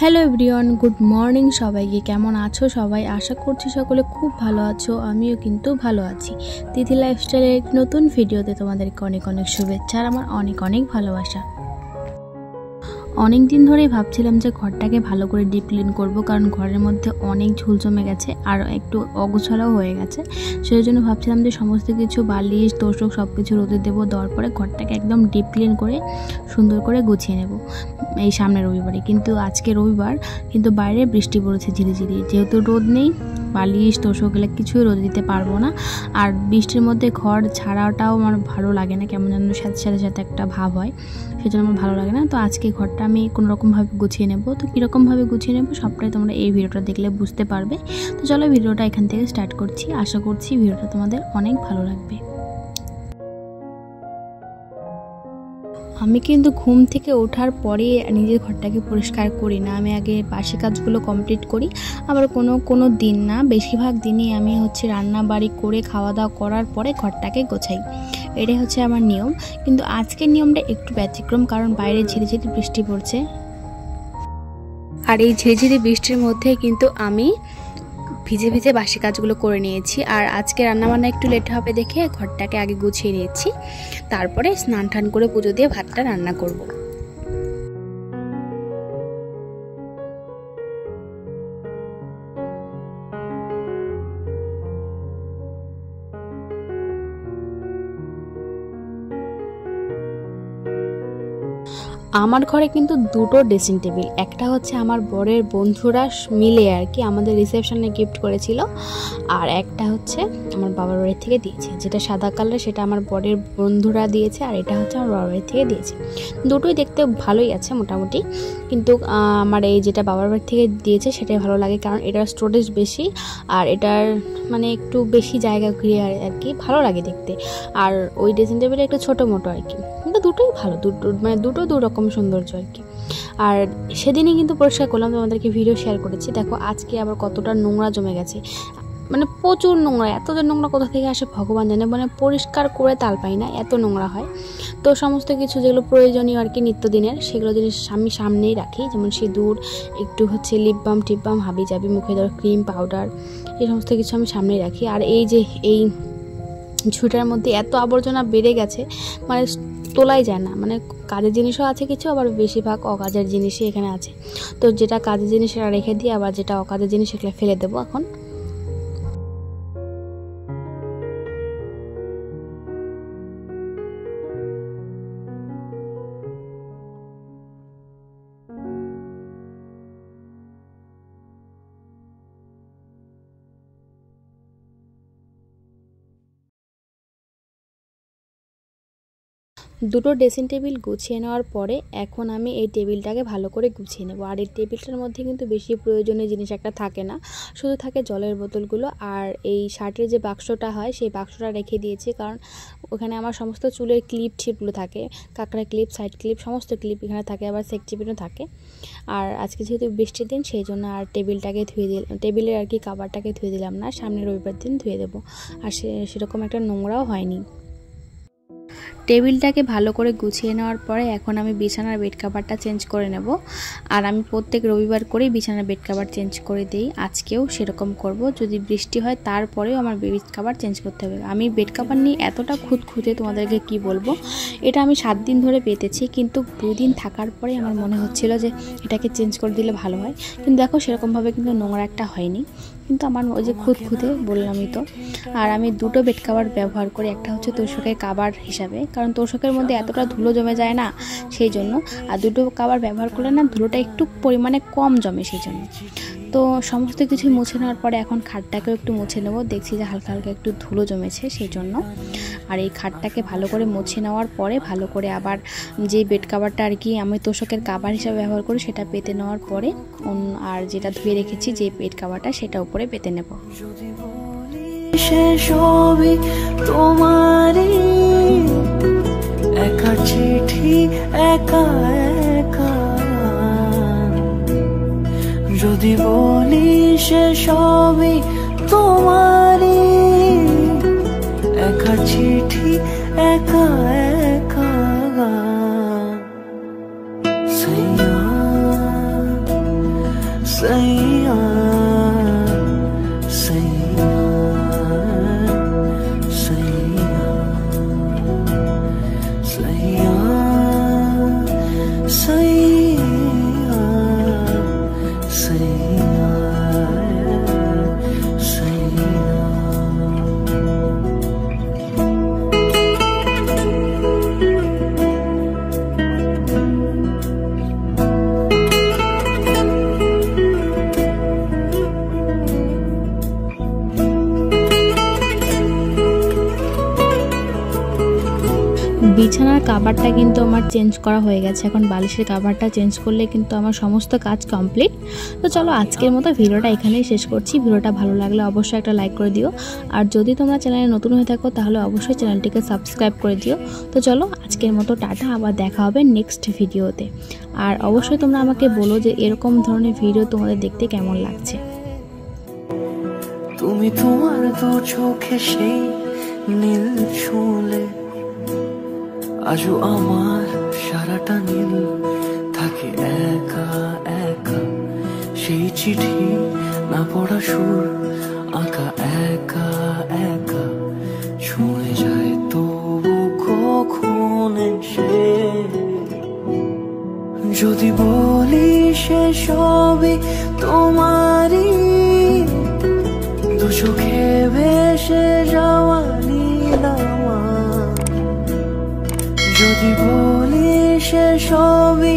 Hello everyone, good morning সবাইকে। কেমন আছো সবাই? আশা করছি সকলে খুব ভালো আছো। আমিও কিন্তু ভালো আছি। তিথি লাইফস্টাইলের এক নতুন ভিডিওতে তোমাদেরকে অনেক অনেক শুভেচ্ছা আর আমার অনেক অনেক ভালোবাসা। অনেক দিন ধরেই ভাবছিলাম যে ঘরটাকে ভালো করে ডিপ ক্লিন করবো, কারণ ঘরের মধ্যে অনেক ঝুল জমে গেছে আর একটু অগোছালাও হয়ে গেছে। সেই জন্য ভাবছিলাম যে সমস্ত কিছু বালিশ তোষক সব কিছু রোদে দেবো, দেওয়ার পরে ঘরটাকে একদম ডিপ ক্লিন করে সুন্দর করে গুছিয়ে নেব এই সামনের রবিবারে। কিন্তু আজকে রবিবার, কিন্তু বাইরে বৃষ্টি পড়েছে ঝিরিঝিরি। যেহেতু রোদ নেই, বালিশ তোষক এগুলো কিছুই রোদে দিতে পারবো না। আর বৃষ্টির মধ্যে ঘর ছাড়াটাও আমার ভালো লাগে না, কেমন যেন সাথে সাথে সাথে একটা ভাব হয়, সেজন্য আমার ভালো লাগে না। তো আজকে ঘরটা আমি কোনোরকমভাবে গুছিয়ে নেব। তো কীরকমভাবে গুছিয়ে নেব সবটাই তোমরা এই ভিডিওটা দেখলে বুঝতে পারবে। তো চলো ভিডিওটা এখান থেকে স্টার্ট করছি। আশা করছি ভিডিওটা তোমাদের অনেক ভালো লাগবে। আমি কিন্তু ঘুম থেকে ওঠার পরে নিজের ঘরটাকে পরিষ্কার করি না, আমি আগে বাসি কাজগুলো কমপ্লিট করি। আবার কোনো দিন না, বেশিরভাগ দিনই আমি রান্না বাড়ি করে খাওয়া দাওয়া করার পরে ঘরটাকে গোছাই। এটাই আমার নিয়ম। কিন্তু আজকের নিয়মটা একটু ব্যতিক্রম, কারণ বাইরে ঝিরিঝিরি বৃষ্টি পড়ছে। আর এই ঝিরিঝিরি বৃষ্টির মধ্যে কিন্তু আমি ভিজে ভিজে বাসি কাজগুলো করে নিয়েছি। আর আজকে রান্নাবান্না একটু লেট হবে দেখে ঘরটাকে আগে গুছিয়ে নিয়েছি, তারপরে স্নান টান করে পুজো দিয়ে ভাতটা রান্না করব। আমার ঘরে কিন্তু দুটো ড্রেসিং টেবিল, একটা আমার বরের বন্ধুরা মিলে আর কি আমাদের রিসেপশনে গিফট করেছিল, আর একটা আমার বাবার বাড়ি থেকে দিয়েছে। যেটা সাদা কালার সেটা আমার বরের বন্ধুরা দিয়েছে, আর এটা আমার বাবার বাড়ি থেকে দিয়েছে। দুটোই দেখতে ভালোই আছে মোটামুটি, কিন্তু আমার এই যেটা বাবার বাড়ি থেকে দিয়েছে সেটাই ভালো লাগে, কারণ এটার স্টোরেজ বেশি আর এটার একটু বেশি জায়গা ঘিরে আর কি ভালো লাগে দেখতে। আর ওই ড্রেসিং টেবিলে একটু ছোটো মোটো আর কি, কিন্তু দুটোই ভালো, দুটো দু রকম সৌন্দর্য আর কি। আর সেদিনই কিন্তু পরিষ্কার করলাম, তোমাদেরকে ভিডিও শেয়ার করেছি। দেখো আজকে আবার কতটা নোংরা জমে গেছে, প্রচুর নোংরা। এত যে নোংরা কোথা থেকে আসে ভগবান জানে, পরিষ্কার করে তাল পাই না, এত নোংরা হয়। তো সমস্ত কিছু যেগুলো প্রয়োজনীয় আর কি নিত্যদিনের, সেগুলো জিনিস আমি সামনেই রাখি, যেমন সিঁদুর, একটু লিপ বাম টিপ বাম, হাবি জাবি, মুখে দেওয়ার ক্রিম পাউডার, এই সমস্ত কিছু আমি সামনেই রাখি। আর এই যে এই ঝুঁটার মধ্যে এত আবর্জনা বেড়ে গেছে, তোলাই যায় না। কাজের জিনিসও আছে কিছু, আবার বেশিরভাগ অকাজের জিনিসই এখানে আছে। তো যেটা কাজের জিনিস সেটা রেখে দিই, আবার যেটা অকাজের জিনিস সেগুলো ফেলে দেবো এখন। দুটো ড্রেসিং টেবিল গুছিয়ে নেওয়ার পরে এখন আমি এই টেবিলটাকে ভালো করে গুছিয়ে নেব। আর এই টেবিলটার মধ্যে কিন্তু বেশি প্রয়োজনীয় জিনিস একটা থাকে না, শুধু থাকে জলের বোতলগুলো আর এই শার্টের যে বাক্সটা হয় সেই বাক্সটা রেখে দিয়েছি, কারণ ওখানে আমার সমস্ত চুলের ক্লিপ ছিপগুলো থাকে, কাঁকড়া ক্লিপ, সাইড ক্লিপ, সমস্ত ক্লিপ এখানে থাকে, আবার সেকচি পিনও থাকে। আর আজকে যেহেতু বৃষ্টির দিন সেই জন্য আর টেবিলটাকে ধুয়ে দিলাম, টেবিলের আর কি কাভারটাকে ধুয়ে দিলাম না, সামনের রবিবার দিন ধুয়ে দেবো। আর সেরকম একটা নোংরাও হয়নি। টেবিলটাকে ভালো করে গুছিয়ে নেওয়ার পরে এখন আমি বিছানার বেড কাভারটা চেঞ্জ করে নেব। আর আমি প্রত্যেক রবিবার করেই বিছানার বেড কাভার চেঞ্জ করে দিই, আজকেও সেরকম করব। যদি বৃষ্টি হয় তারপরেও আমার বেড কাভার চেঞ্জ করতে হবে। আমি বেড কাভার নিয়ে এতটা খুঁতখুঁতে তোমাদেরকে কি বলবো। এটা আমি 7 দিন ধরে পেতেছি, কিন্তু 2 দিন থাকার পরে আমার মনে হচ্ছিল যে এটাকে চেঞ্জ করে দিলে ভালো হয়। কিন্তু দেখো সেরকমভাবে কিন্তু নোংরা একটা হয়নি, কিন্তু আমার ওই যে খুঁতখুঁতে বললামই তো। আর আমি দুটো বেড কাভার ব্যবহার করি, একটা তোষকের কাভার হিসাবে, কারণ তোষকের মধ্যে এতটা ধুলো জমে যায় না সেই জন্য। আর দুটো কাভার ব্যবহার করলে না ধুলোটা একটু পরিমাণে কম জমে সেই জন্য। তো সমস্ত কিছু মুছে নেওয়ার পরে এখন খাটটাকেও একটু মুছে নেব, দেখছি যে হালকা হালকা একটু ধুলো জমেছে সেই জন্য। আর এই খাটটাকে ভালো করে মুছে নেওয়ার পরে ভালো করে আবার যে বেড কাভারটা আর কি আমি তোষকের কাভার হিসাবে ব্যবহার করি সেটা পেতে নেওয়ার পরে আর যেটা ধুয়ে রেখেছি যে বেড কাভারটা সেটা উপরে পেতে নেব। সবই তোমারই একা চিঠি একা একা, যদি বলি সে সবই তোমারই একা চিঠি একা একা। বিছানার কাভারটা কিন্তু আমার চেঞ্জ করা হয়ে গেছে, এখন বালিশের কাভারটা চেঞ্জ করলে কিন্তু আমার সমস্ত কাজ কমপ্লিট। তো চলো আজকের মতো ভিডিওটা এখানেই শেষ করছি। ভিডিওটা ভালো লাগলে অবশ্যই একটা লাইক করে দিও, আর যদি তোমরা চ্যানেলে নতুন হয়ে থাকো তাহলে অবশ্যই চ্যানেলটিকে সাবস্ক্রাইব করে দিও। তো চলো আজকের মতো টাটা, আবার দেখা হবে নেক্সট ভিডিওতে। আর অবশ্যই তোমরা আমাকে বলো যে এরকম ধরনের ভিডিও তোমাদের দেখতে কেমন লাগছে। তুমি তোমার দু চোখে সেই নীল ছুঁলে, আজও আমার সারাটা নীল থাকে একা একা। সেই চিঠি না পড়া সুর আঁকা একা একা, ছুঁয়ে যায় তবু কখন এসে। যদি বলি সে সবই তোমারই, দু চোখে ভেসে যাওয়া নীলামা। যদি বলি সে সবই